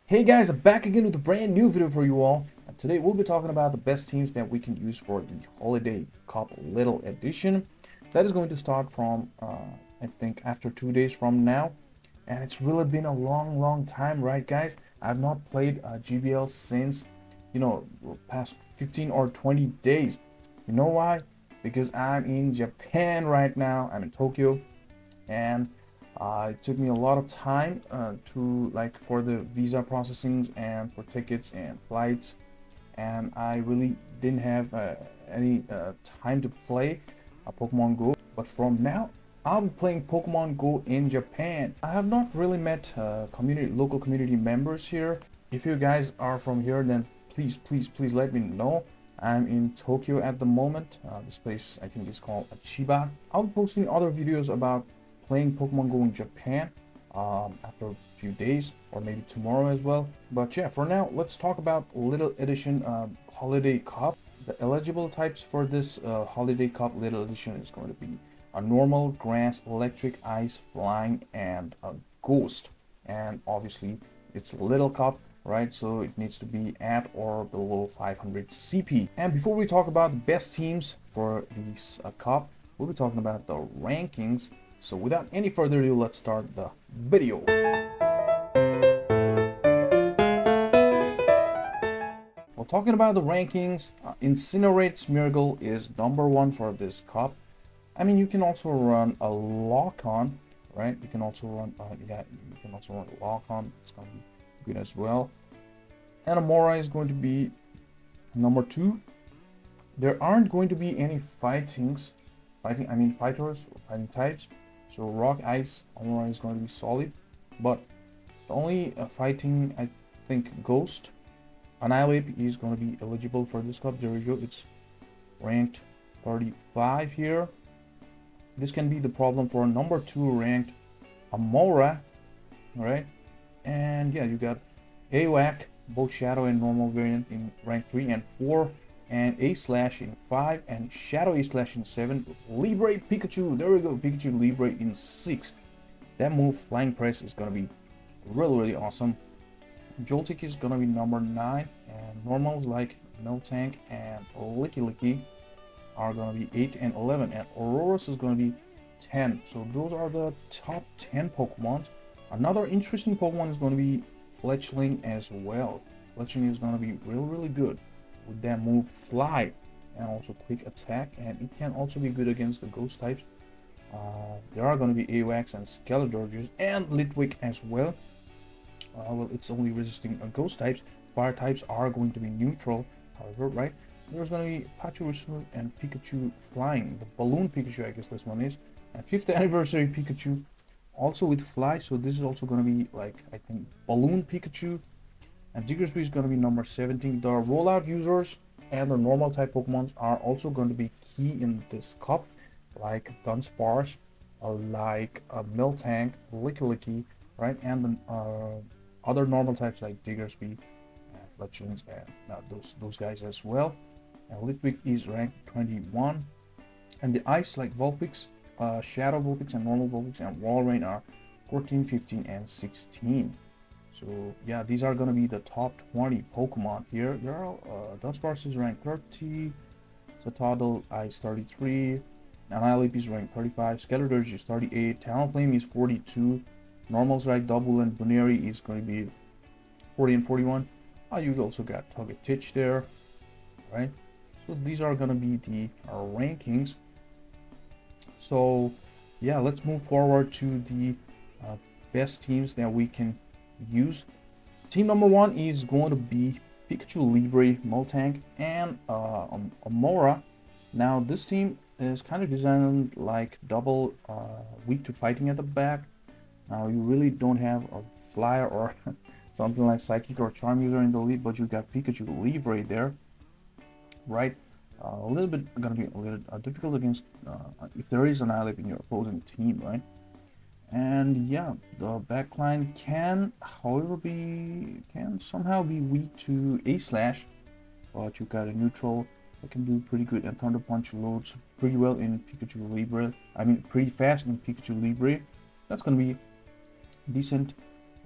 Hey guys, I'm back again with a brand new video for you all. And today we'll be talking about the best teams that we can use for the Holiday Cup Little Edition. That is going to start from, I think, after 2 days from now. And it's really been a long time, right guys? I've not played GBL since, past 15 or 20 days. You know why? Because I'm in Japan right now. I'm in Tokyo. And it took me a lot of time for the visa processings and for tickets and flights, and I really didn't have any time to play Pokemon Go. But from now, I'll be playing Pokemon Go in Japan. I have not really met local community members here. If you guys are from here, then please let me know. I'm in Tokyo at the moment. This place I think is called Chiba. I'll be posting other videos about playing Pokemon Go in Japan after a few days, or maybe tomorrow as well. But yeah, for now, let's talk about Little Edition Holiday Cup. The eligible types for this Holiday Cup Little Edition is going to be a normal, grass, electric, ice, flying, and a ghost. And obviously, it's a little cup, right? So it needs to be at or below 500 CP. And before we talk about the best teams for this cup, we'll be talking about the rankings. So without any further ado, let's start the video. Well, talking about the rankings, Incinerate Smeargle is #1 for this cup. I mean, you can also run a Lock-On, right? You can also run, a Lock-On. It's going to be good as well. And Amora is going to be #2. There aren't going to be any fighters, fighting types. So Rock, Ice, Amora is going to be solid, but the only fighting, I think, Ghost, Annihilate is going to be eligible for this cup. There we go. It's ranked 35 here. This can be the problem for #2 ranked Amora, right? And yeah, you got AWAC, both Shadow and normal variant in rank 3 and 4. And A-Slash in 5, and Shadow A-Slash in 7. Libre Pikachu, there we go, Pikachu Libre in 6. That move, Flying Press, is gonna be really awesome. Joltik is gonna be #9, and normals like Miltank and Licky are gonna be 8 and 11, and Aurorus is gonna be 10. So those are the top 10 Pokemon. Another interesting Pokemon is gonna be Fletchling as well. Fletchling is gonna be really good with that move Fly and also quick attack, and it can also be good against the ghost types. There are going to be AWACS and Skeletorges and Litwick as well. Well, it's only resisting ghost types. Fire types are going to be neutral, however, right? There's going to be Pachirisu and Pikachu Flying, the Balloon Pikachu, I guess this one is, and 5th anniversary Pikachu also with Fly. So this is also going to be like, I think, Balloon Pikachu. And Diggersby is going to be #17. The rollout users and the normal type Pokemons are also going to be key in this cup, like Dunsparce, like Miltank, Licky, right? And other normal types like Diggersby, Fletchlings, and those guys as well. And Litwick is ranked 21. And the ice like Vulpix, Shadow Vulpix, and normal Vulpix, and Walrein are 14, 15, and 16. So yeah, these are going to be the top 20 Pokemon here. There are Dunsparce is ranked 30, Satadal is 33, Annihilate is ranked 35, Skeletorge is 38, Talonflame is 42, normals like Double and Buneri is going to be 40 and 41. You also got Togetic there, right? So these are going to be the rankings. So yeah, let's move forward to the best teams that we can use. Team #1 is going to be Pikachu, Libre, Miltank, and Amora. Now this team is kind of designed like double weak to fighting at the back. Now you really don't have a flyer or something like Psychic or Charm user in the lead, but you got Pikachu Libre there, right? A little bit gonna be a little difficult against if there is an Annihilate in your opposing team, right? And yeah, the backline can, however, can somehow be weak to A-Slash, but you got a neutral that can do pretty good, and Thunder Punch loads pretty well in Pikachu Libre. I mean, pretty fast in Pikachu Libre. That's gonna be decent.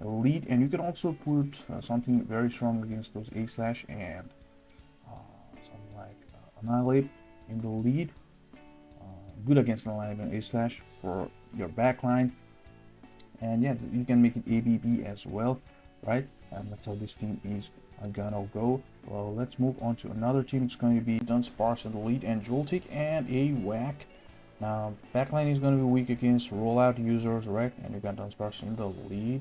lead, and you can also put something very strong against those A slash and something like Annihilate in the lead. Good against Annihilate and A slash for your backline, and yeah, you can make it ABB as well, right? And that's how this team is gonna go. Well, let's move on to another team. It's going to be Dunsparce in the lead and Joltik and a whack. Now, backline is going to be weak against rollout users, right? And you got Dunsparce in the lead.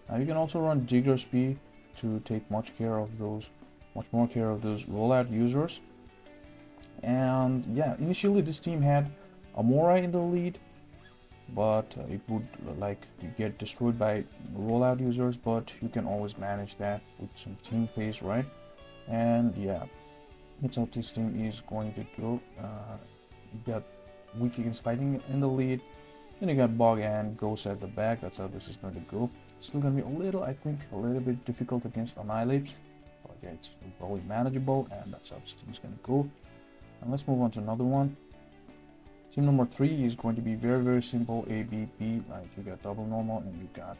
Now, you can also run Diggersby to take much more care of those rollout users. And yeah, initially this team had Amora in the lead, but it would get destroyed by rollout users. But you can always manage that with some team plays, right? And yeah, that's how this team is going to go. You got weak against fighting in the lead, then you got Bog and Ghost at the back. That's how this is going to go. Still gonna be I think a little bit difficult against Annihilates, but yeah, it's probably manageable, and that's how this team is gonna go. And let's move on to another one. Team number 3 is going to be very simple. ABB, like you got double normal and you got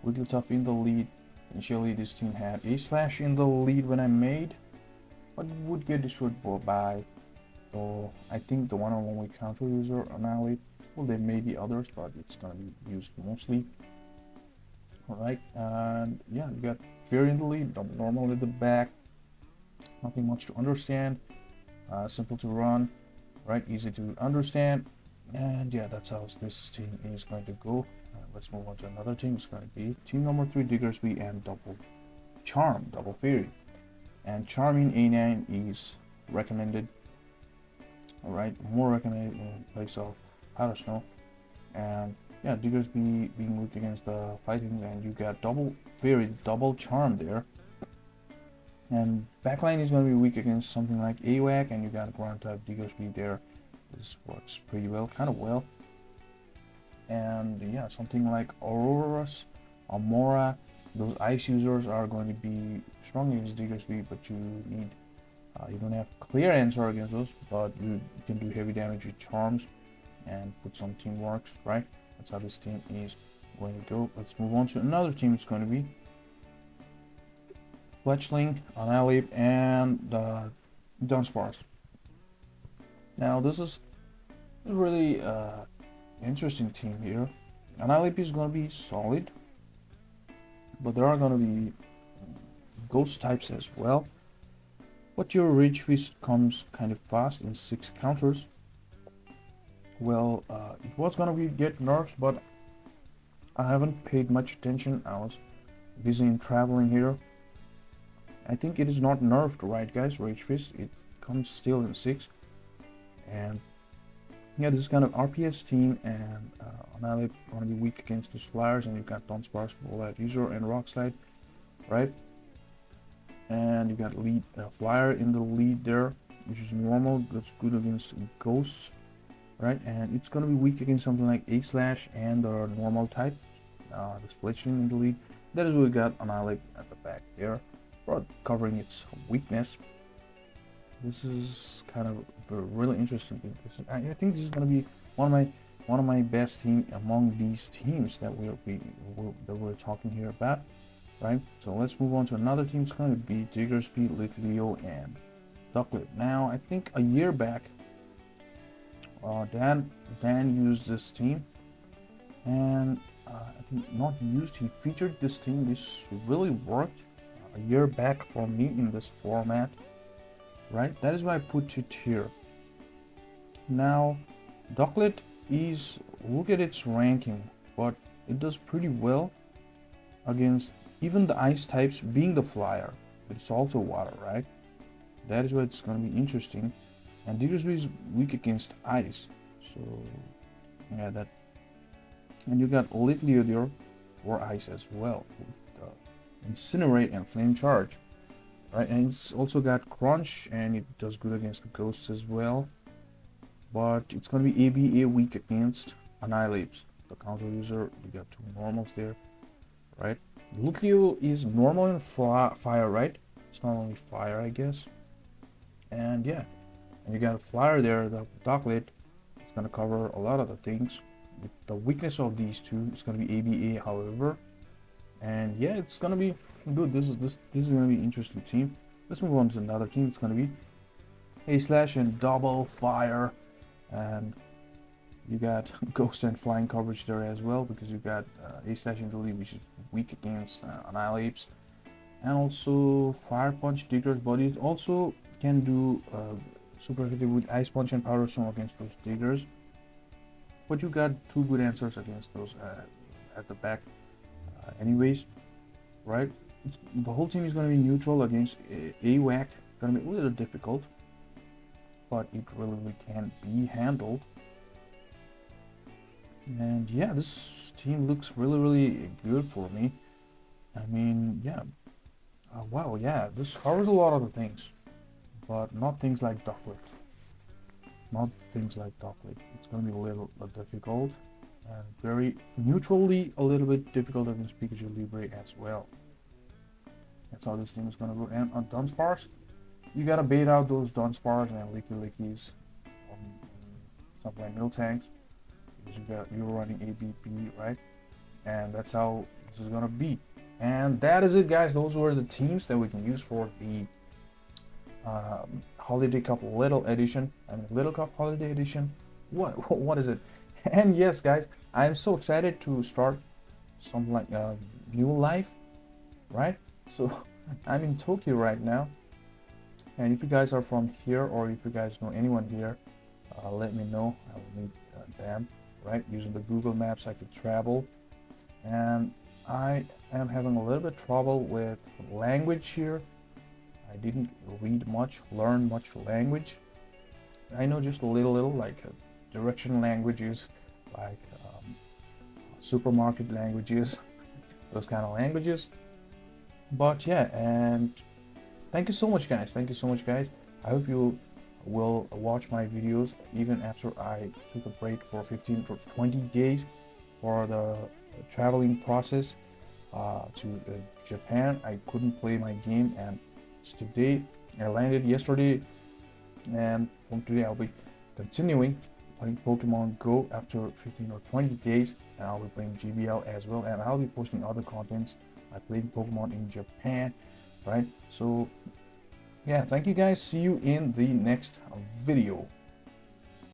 Wigglytuff in the lead. Initially this team had A slash in the lead when I made, but it would get destroyed by, so I think the one-on-one with counter user Annihilate. Well, there may be others, but it's gonna be used mostly. Alright, and yeah, you got Fairy in the lead, double normal at the back. Nothing much to understand. Simple to run, right? Easy to understand, and yeah, that's how this team is going to go. Let's move on to another team. It's going to be team number 3, Diggersby and double Fairy, and Charming A9 is recommended. All right, more recommended in place of Powder Snow, and yeah, Diggersby being weak against the fightings, and you got double Fairy, double Charm there. And backline is going to be weak against something like AWAC, and you got ground type Diggersby there. This works pretty well, kind of well. And yeah, something like Auroras, Amora, those ice users are going to be strong against Diggersby, but you need you don't have clear answer against those, but you can do heavy damage with charms and put some teamwork, right? That's how this team is going to go. Let's move on to another team. It's going to be Fletchling, Annihilate, and Dunsparce. Now this is a really interesting team here. Annihilate is going to be solid, but there are going to be ghost types as well. But your Rage Fist comes kind of fast in 6 counters. Well, it was going to get nerfed, but I haven't paid much attention. I was busy in traveling here. I think it is not nerfed, right guys? Rage Fist, it comes still in 6. And yeah, this is kind of RPS team, and Annihilate going to be weak against those flyers, and you got Dunsparce, Rollout User, and Rockslide, right? And you got lead flyer in the lead there, which is normal. That's good against ghosts, right? And it's gonna be weak against something like A slash and the normal type. This Fletchling in the lead. That is what we got Annihilate at the back there, for covering its weakness. This is kind of a really interesting thing. I think this is gonna be one of my best team among these teams that we're talking here about. Right, so let's move on to another team. It's going to be Diggersby, Litleo, and Ducklet. Now, I think a year back, Dan used this team, and I think not used. He featured this team. This really worked a year back for me in this format. Right, that is why I put it here. Now, Ducklet is, look at its ranking, but it does pretty well against even the ice types, being the flyer, but it's also water, right? That is why it's going to be interesting. And Diggersby is weak against ice, so yeah, that. And you got Litleo there for ice as well, with Incinerate and Flame Charge, right? And it's also got Crunch, and it does good against the ghosts as well. But it's going to be ABA weak against Annihilate, the counter user. We got 2 normals there, right? Litleo is normal in fire, right? It's not only fire, I guess. And yeah, and you got a flyer there, the Ducklet. It's gonna cover a lot of the things. The weakness of these two is gonna be ABA, however. And yeah, it's gonna be good. This is gonna be an interesting team. Let's move on to another team. It's gonna be A Slash and Double Fire, and you got Ghost and Flying coverage there as well, because you got A Slash in the lead, which is weak against Annihilates, and also Fire Punch Diggers, but it also can do super effective with Ice Punch and Powder Stone against those Diggers. But you got two good answers against those at the back, anyways, right? The whole team is going to be neutral against AWAC. Going to be a little difficult, but it really can be handled. And yeah, this team looks really good for me. I mean, yeah. Wow, yeah, this covers a lot of the things, but not things like Ducklet. Not things like Ducklet. It's going to be a little difficult, and very neutrally a little bit difficult against Pikachu Libre as well. That's how this team is going to go. And on Dunsparce, you got to bait out those Dunsparce and Licky Lickies on something like Miltanks, because you're running ABP, right? And that's how this is going to be. And that is it, guys. Those were the teams that we can use for the Holiday Cup Little Edition. I mean, Little Cup Holiday Edition. What is it? And yes, guys, I am so excited to start something like new life, right? So I'm in Tokyo right now, and if you guys are from here, or if you guys know anyone here, let me know. I will meet them, right? Using the Google Maps, I could travel, and I am having a little bit of trouble with language here. I didn't learn much language. I know just a little like direction languages, like supermarket languages, those kind of languages. But yeah, and thank you so much, guys. Thank you so much, guys. I hope you will watch my videos even after I took a break for 15 to 20 days for the traveling process to Japan. I couldn't play my game, and it's today. I landed yesterday, and from today I'll be continuing playing Pokemon Go after 15 or 20 days, and I'll be playing GBL as well, and I'll be posting other contents. I played Pokemon in Japan, right? So yeah, thank you guys. See you in the next video.